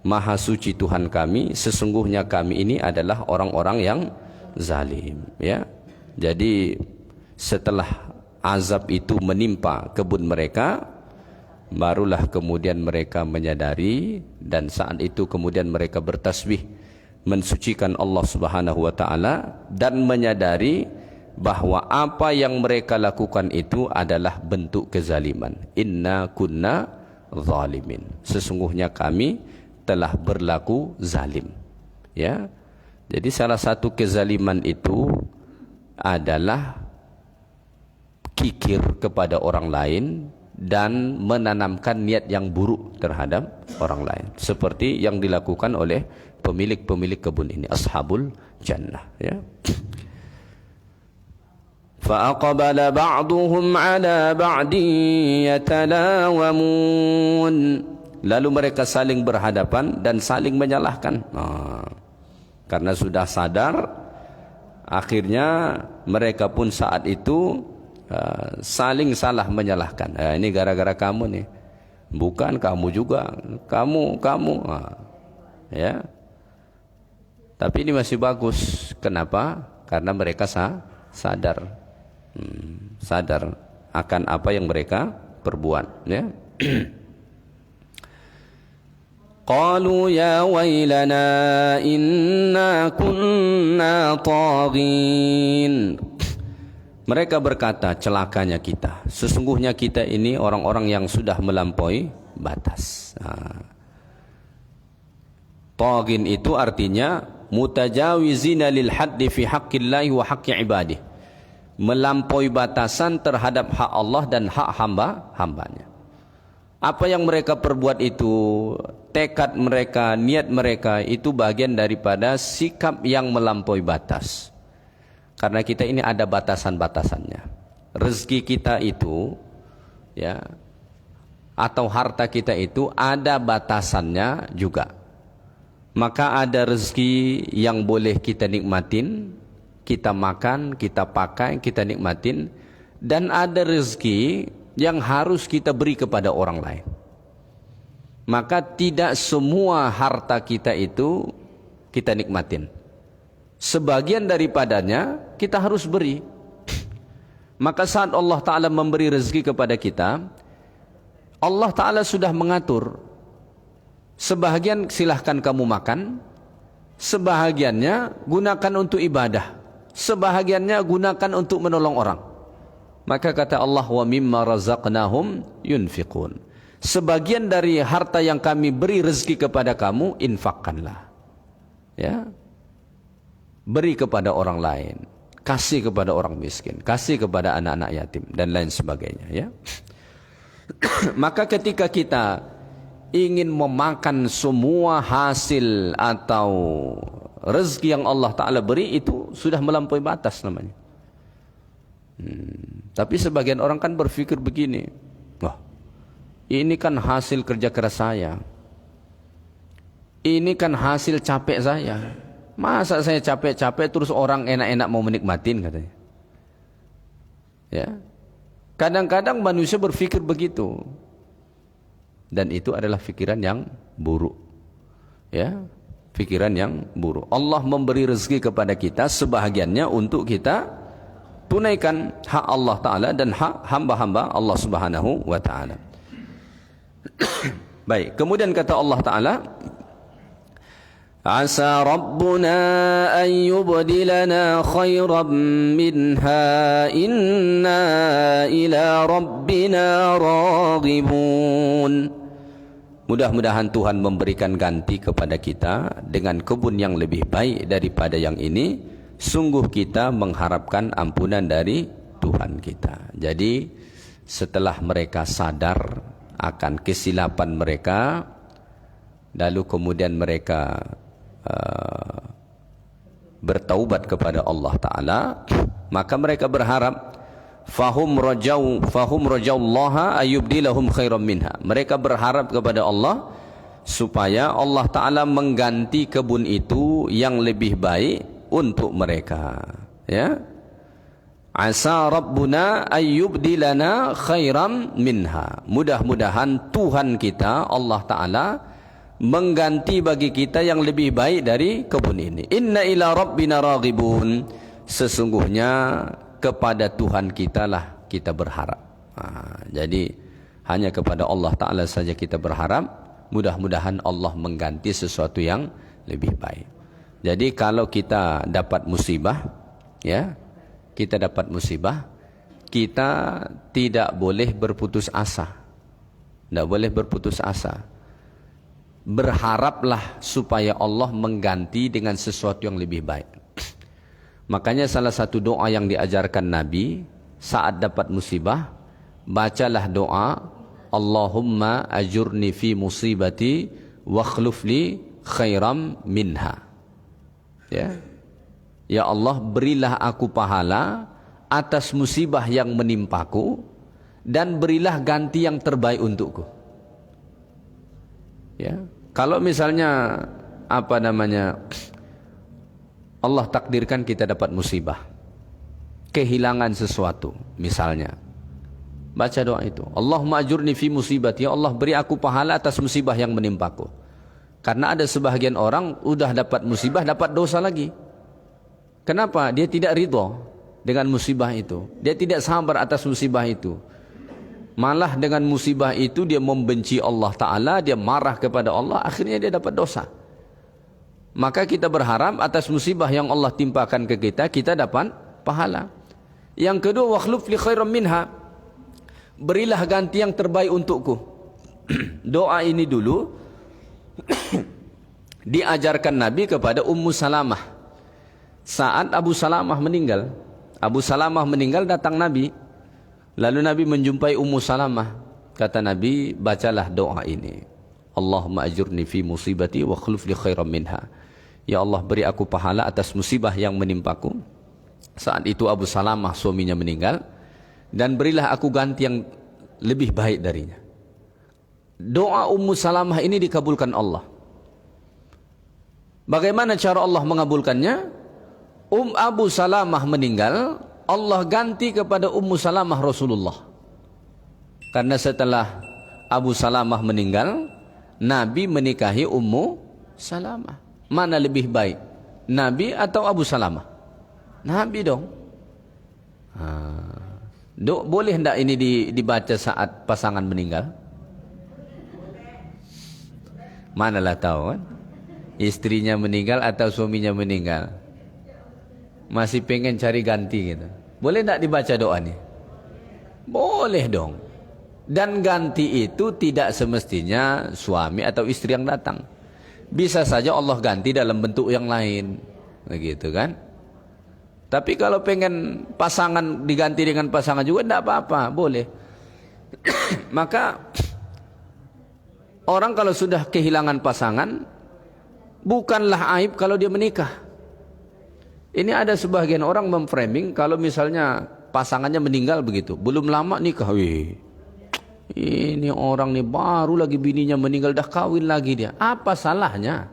Maha suci Tuhan kami, sesungguhnya kami ini adalah orang-orang yang zalim, ya. Jadi setelah azab itu menimpa kebun mereka, barulah kemudian mereka menyadari, dan saat itu kemudian mereka bertasbih mensucikan Allah Subhanahu wa taala dan menyadari bahwa apa yang mereka lakukan itu adalah bentuk kezaliman. Inna kunna zalimin, sesungguhnya kami telah berlaku zalim, ya. Jadi salah satu kezaliman itu adalah kikir kepada orang lain dan menanamkan niat yang buruk terhadap orang lain, seperti yang dilakukan oleh pemilik-pemilik kebun ini, ashabul jannah, ya. فَأَقْبَلَ بَعْضُهُمْ عَلَى بَعْدٍ يَتَلَاوَمُونَ. Lalu mereka saling berhadapan dan saling menyalahkan. Karena sudah sadar, akhirnya mereka pun saat itu saling salah menyalahkan. Ini gara-gara kamu nih, bukan kamu juga, kamu. Ya. Tapi ini masih bagus. Kenapa? Karena mereka sadar akan apa yang mereka perbuat, ya. Qalu ya wailana inna kunna taghin. Mereka berkata, celakanya kita, sesungguhnya kita ini orang-orang yang sudah melampaui batas. Taghin itu artinya mutajawizina lil haddi fi haqqillahi wa haqqi ibadih, melampaui batasan terhadap hak Allah dan hak hambanya. Apa yang mereka perbuat itu, tekad mereka, niat mereka itu bagian daripada sikap yang melampaui batas. Karena kita ini ada batasan-batasannya. Rezeki kita itu, ya, atau harta kita itu ada batasannya juga. Maka ada rezeki yang boleh kita nikmatin, kita makan, kita pakai, kita nikmatin, dan ada rezeki yang harus kita beri kepada orang lain. Maka tidak semua harta kita itu kita nikmatin. Sebagian daripadanya kita harus beri. Maka saat Allah Ta'ala memberi rezeki kepada kita, Allah Ta'ala sudah mengatur, sebahagian silahkan kamu makan, sebahagiannya gunakan untuk ibadah, sebahagiannya gunakan untuk menolong orang. Maka kata Allah, wa mimma razaqnahum yunfiqun. Sebagian dari harta yang kami beri rezeki kepada kamu, infakkanlah, ya. Beri kepada orang lain, kasih kepada orang miskin, kasih kepada anak-anak yatim, dan lain sebagainya, ya. Maka ketika kita ingin memakan semua hasil atau rezeki yang Allah Ta'ala beri, itu sudah melampaui batas namanya. Tapi sebagian orang kan berpikir begini, wah, ini kan hasil kerja keras saya, ini kan hasil capek saya, masa saya capek-capek terus orang enak-enak mau menikmatin, katanya. Ya, kadang-kadang manusia berpikir begitu, dan itu adalah pikiran yang buruk. Ya, pikiran yang buruk. Allah memberi rezeki kepada kita sebahagiannya untuk kita tunaikan hak Allah Ta'ala dan hak hamba-hamba Allah Subhanahu wa Ta'ala. Baik, kemudian kata Allah Ta'ala, Asa Rabbuna an yubdilana khairan minha inna ila Rabbina raghibun. Mudah-mudahan Tuhan memberikan ganti kepada kita dengan kebun yang lebih baik daripada yang ini. Sungguh kita mengharapkan ampunan dari Tuhan kita. Jadi setelah mereka sadar akan kesilapan mereka, lalu kemudian mereka bertaubat kepada Allah Ta'ala, maka mereka berharap fahum rajaullaha ayyubdilahum khairan minha. Mereka berharap kepada Allah supaya Allah Ta'ala mengganti kebun itu yang lebih baik untuk mereka. Ya, asa rabbuna ayyubdilana khairan minha. Mudah-mudahan Tuhan kita Allah Ta'ala mengganti bagi kita yang lebih baik dari kebun ini. Inna ila rabbina raghibun. Sesungguhnya kepada Tuhan kita lah kita berharap. Jadi hanya kepada Allah Ta'ala saja kita berharap. Mudah-mudahan Allah mengganti sesuatu yang lebih baik. Jadi kalau kita dapat musibah, ya, kita dapat musibah, kita tidak boleh berputus asa. Tidak boleh berputus asa. Berharaplah supaya Allah mengganti dengan sesuatu yang lebih baik. Makanya salah satu doa yang diajarkan Nabi saat dapat musibah, bacalah doa, Allahumma ajurni fi musibati wa akhlufli khairam minha. Ya, ya Allah, berilah aku pahala atas musibah yang menimpaku dan berilah ganti yang terbaik untukku. Ya, kalau misalnya Allah takdirkan kita dapat musibah, kehilangan sesuatu, misalnya, baca doa itu, Allahumma ajurni fi musibati, ya Allah beri aku pahala atas musibah yang menimpaku. Karena ada sebahagian orang udah dapat musibah, dapat dosa lagi. Kenapa? Dia tidak ridho dengan musibah itu. Dia tidak sabar atas musibah itu. Malah dengan musibah itu dia membenci Allah Ta'ala, dia marah kepada Allah, akhirnya dia dapat dosa. Maka kita berharap atas musibah yang Allah timpakan ke kita, kita dapat pahala. Yang kedua, wakhluf li khairam minha. Berilah ganti yang terbaik untukku. Doa ini dulu diajarkan Nabi kepada Ummu Salamah saat Abu Salamah meninggal. Abu Salamah meninggal, datang Nabi, lalu Nabi menjumpai Ummu Salamah. Kata Nabi, bacalah doa ini, Allahumma ajurni fi musibati wa akhlif li khairan minha. Ya Allah, beri aku pahala atas musibah yang menimpaku. Saat itu Abu Salamah suaminya meninggal, dan berilah aku ganti yang lebih baik darinya. Doa Ummu Salamah ini dikabulkan Allah. Bagaimana cara Allah mengabulkannya? Abu Salamah meninggal, Allah ganti kepada Ummu Salamah Rasulullah. Karena setelah Abu Salamah meninggal, Nabi menikahi Ummu Salamah. Mana lebih baik, Nabi atau Abu Salamah? Nabi dong. Boleh hendak ini dibaca saat pasangan meninggal? Manalah tahu kan? Istrinya meninggal atau suaminya meninggal, masih pengen cari ganti gitu. Boleh tak dibaca doa ini? Boleh dong. Dan ganti itu tidak semestinya suami atau istri yang datang. Bisa saja Allah ganti dalam bentuk yang lain, begitu kan? Tapi kalau pengen pasangan diganti dengan pasangan juga tidak apa-apa, boleh. Maka Orang kalau sudah kehilangan pasangan, bukanlah aib kalau dia menikah. Ini ada sebagian orang memframing kalau misalnya pasangannya meninggal begitu, belum lama nikah, wih, ini orang nih baru lagi bininya meninggal dah kawin lagi dia. Apa salahnya?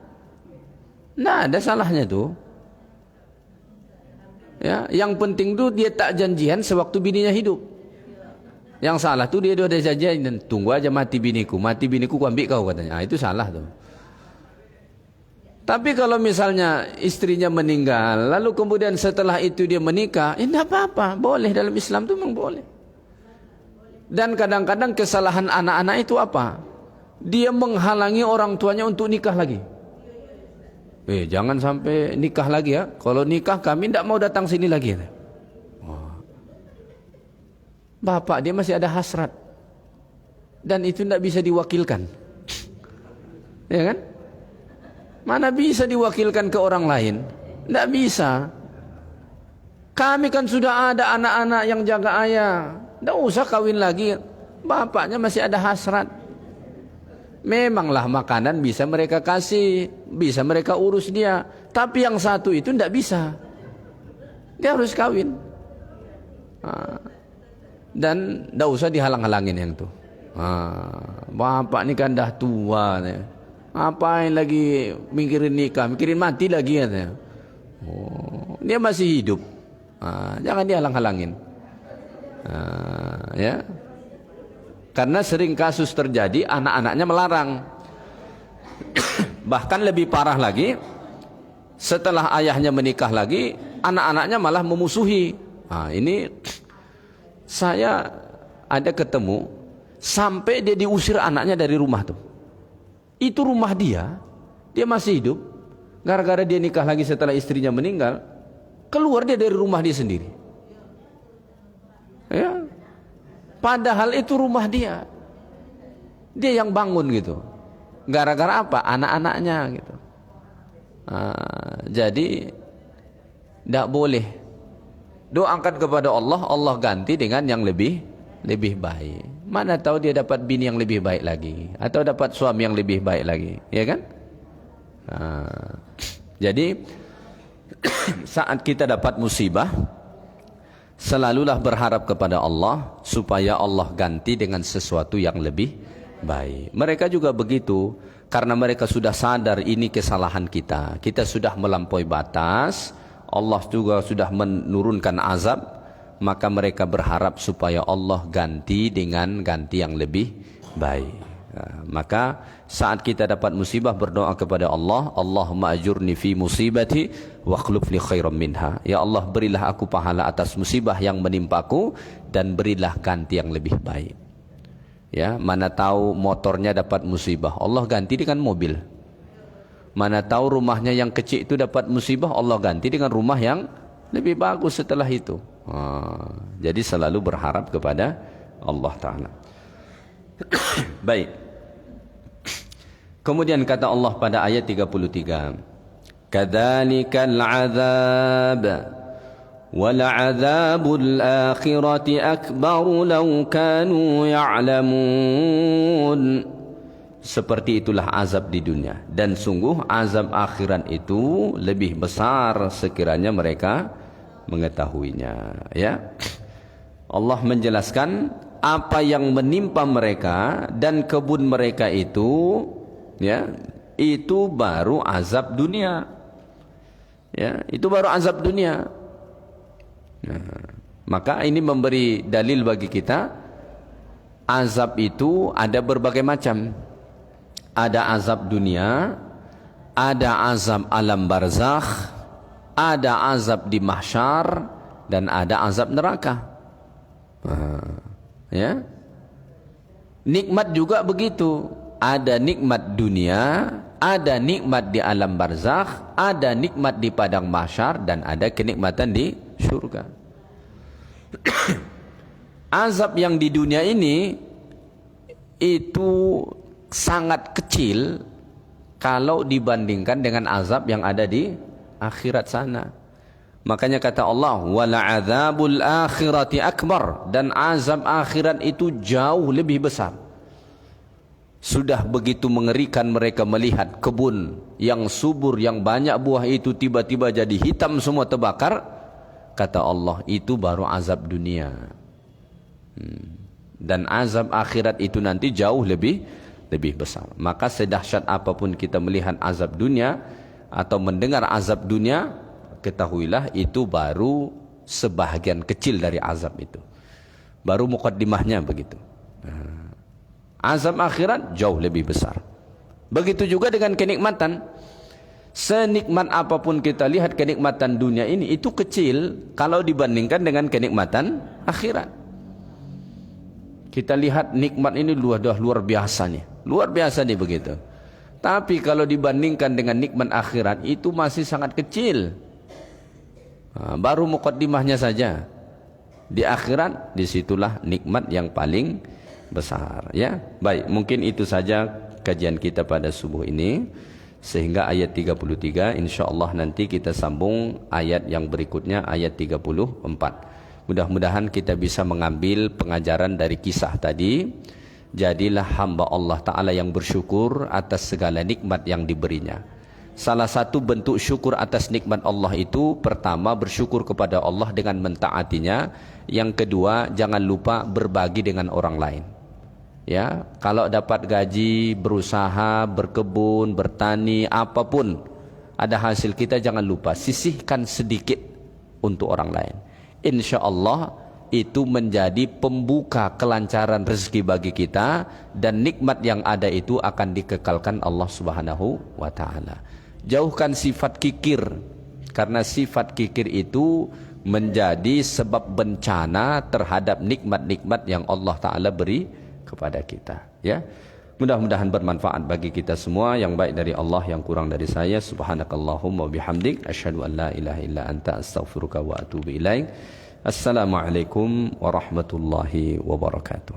Nah, ada salahnya tuh. Ya, yang penting tuh dia tak janjian sewaktu bininya hidup. Yang salah tuh dia udah janjian dan tunggu aja mati biniku ku ambil kau katanya. Nah, itu salah tuh. Tapi kalau misalnya istrinya meninggal, lalu kemudian setelah itu dia menikah, tidak apa-apa, boleh dalam Islam itu memang boleh. Dan kadang-kadang kesalahan anak-anak itu apa? Dia menghalangi orang tuanya untuk nikah lagi. Jangan sampai nikah lagi ya. Kalau nikah kami tidak mau datang sini lagi. Bapak dia masih ada hasrat. Dan itu tidak bisa diwakilkan. Ya kan? Mana bisa diwakilkan ke orang lain? Tidak bisa. Kami kan sudah ada anak-anak yang jaga ayah. Tidak usah kawin lagi. Bapaknya masih ada hasrat. Memanglah makanan bisa mereka kasih, bisa mereka urus dia. Tapi yang satu itu tidak bisa. Dia harus kawin. Dan tidak usah dihalang-halangin yang itu. Bapak ini kan dah tua nih. Apain lagi mikirin nikah, mikirin mati lagi katanya. Dia masih hidup. Jangan dihalang-halangin. Ya. Karena sering kasus terjadi anak-anaknya melarang. Bahkan lebih parah lagi, setelah ayahnya menikah lagi, anak-anaknya malah memusuhi. Ini saya ada ketemu sampai dia diusir anaknya dari rumah tuh. Itu rumah dia masih hidup. Gara-gara dia nikah lagi setelah istrinya meninggal, keluar dia dari rumah dia sendiri. Ya. Padahal itu rumah dia. Dia yang bangun gitu. Gara-gara apa? Anak-anaknya gitu. Jadi tidak boleh. Doakan kepada Allah, Allah ganti dengan yang lebih baik. Mana tahu dia dapat bini yang lebih baik lagi, atau dapat suami yang lebih baik lagi, ya kan? Jadi saat kita dapat musibah, selalulah berharap kepada Allah supaya Allah ganti dengan sesuatu yang lebih baik. Mereka juga begitu, karena mereka sudah sadar ini kesalahan kita. Kita sudah melampaui batas, Allah juga sudah menurunkan azab. Maka mereka berharap supaya Allah ganti dengan ganti yang lebih baik. Maka saat kita dapat musibah, berdoa kepada Allah, Allahumma ajurni fi musibati wa akhlif li khairan minha. Ya Allah, berilah aku pahala atas musibah yang menimpaku dan berilah ganti yang lebih baik. Ya, mana tahu motornya dapat musibah, Allah ganti dengan mobil. Mana tahu rumahnya yang kecil itu dapat musibah, Allah ganti dengan rumah yang lebih bagus setelah itu. Jadi selalu berharap kepada Allah Ta'ala. Baik. Kemudian kata Allah pada ayat 33, kadzalikal adzab wal'adzabul akhirati akbaru law kanu ya'lamun. Seperti itulah azab di dunia, dan sungguh azab akhirat itu lebih besar sekiranya mereka mengetahuinya. Ya, Allah menjelaskan apa yang menimpa mereka dan kebun mereka itu, ya, itu baru azab dunia. Ya, itu baru azab dunia. Maka ini memberi dalil bagi kita, azab itu ada berbagai macam. Ada azab dunia, ada azab alam barzakh, ada azab di mahsyar, dan ada azab neraka. Ya, nikmat juga begitu. Ada nikmat dunia, ada nikmat di alam barzakh, ada nikmat di padang mahsyar, dan ada kenikmatan di surga. Azab yang di dunia ini itu sangat kecil kalau dibandingkan dengan azab yang ada di akhirat sana. Makanya kata Allah, wal'adzabul akhirati akbar, dan azab akhirat itu jauh lebih besar. Sudah begitu mengerikan mereka melihat kebun yang subur, yang banyak buah itu tiba-tiba jadi hitam semua terbakar. Kata Allah, itu baru azab dunia. Dan azab akhirat itu nanti jauh lebih besar. Maka sedahsyat apapun kita melihat azab dunia atau mendengar azab dunia, ketahuilah itu baru sebahagian kecil dari azab itu. Baru mukaddimahnya begitu. Azab akhirat jauh lebih besar. Begitu juga dengan kenikmatan. Senikmat apapun kita lihat kenikmatan dunia ini, itu kecil kalau dibandingkan dengan kenikmatan akhirat. Kita lihat nikmat ini luar biasa nih. Luar biasa nih begitu. Tapi kalau dibandingkan dengan nikmat akhirat, itu masih sangat kecil. Baru mukaddimahnya saja. Di akhirat, disitulah nikmat yang paling besar, ya. Baik, mungkin itu saja kajian kita pada subuh ini, sehingga ayat 33 insyaallah nanti kita sambung ayat yang berikutnya, ayat 34. Mudah-mudahan kita bisa mengambil pengajaran dari kisah tadi. Jadilah hamba Allah Ta'ala yang bersyukur atas segala nikmat yang diberinya. Salah satu bentuk syukur atas nikmat Allah itu, pertama bersyukur kepada Allah dengan mentaatinya. Yang kedua, jangan lupa berbagi dengan orang lain. Ya, kalau dapat gaji, berusaha, berkebun, bertani, apapun ada hasil kita, jangan lupa sisihkan sedikit untuk orang lain. Insya Allah itu menjadi pembuka kelancaran rezeki bagi kita, dan nikmat yang ada itu akan dikekalkan Allah Subhanahu wa Ta'ala. Jauhkan sifat kikir, karena sifat kikir itu menjadi sebab bencana terhadap nikmat-nikmat yang Allah Ta'ala beri kepada kita, ya. Mudah-mudahan bermanfaat bagi kita semua. Yang baik dari Allah, yang kurang dari saya. Subhanakallahumma bihamdik, asyhadu an la ilaha illa anta, astaghfiruka wa atubu ilaik. Assalamualaikum warahmatullahi wabarakatuh.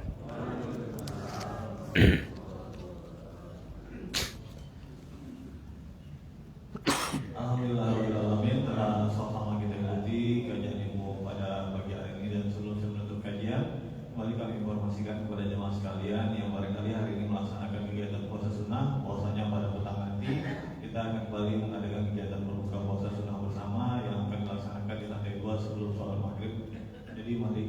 Alhamdulillahirrahmanirrahim. Telah sama kita nanti kajian ilmu pada pagi hari ini, dan sebelum menutup kajian, kembali kami informasikan kepada jemaah sekalian yang barangkali hari ini melaksanakan kegiatan puasa sunnah, bahwasanya pada petang nanti kita akan kembali mengadakan kegiatan berbuka puasa sunnah bersama yang akan dilaksanakan di lantai 2 sebelum sholat maghrib. Jadi mari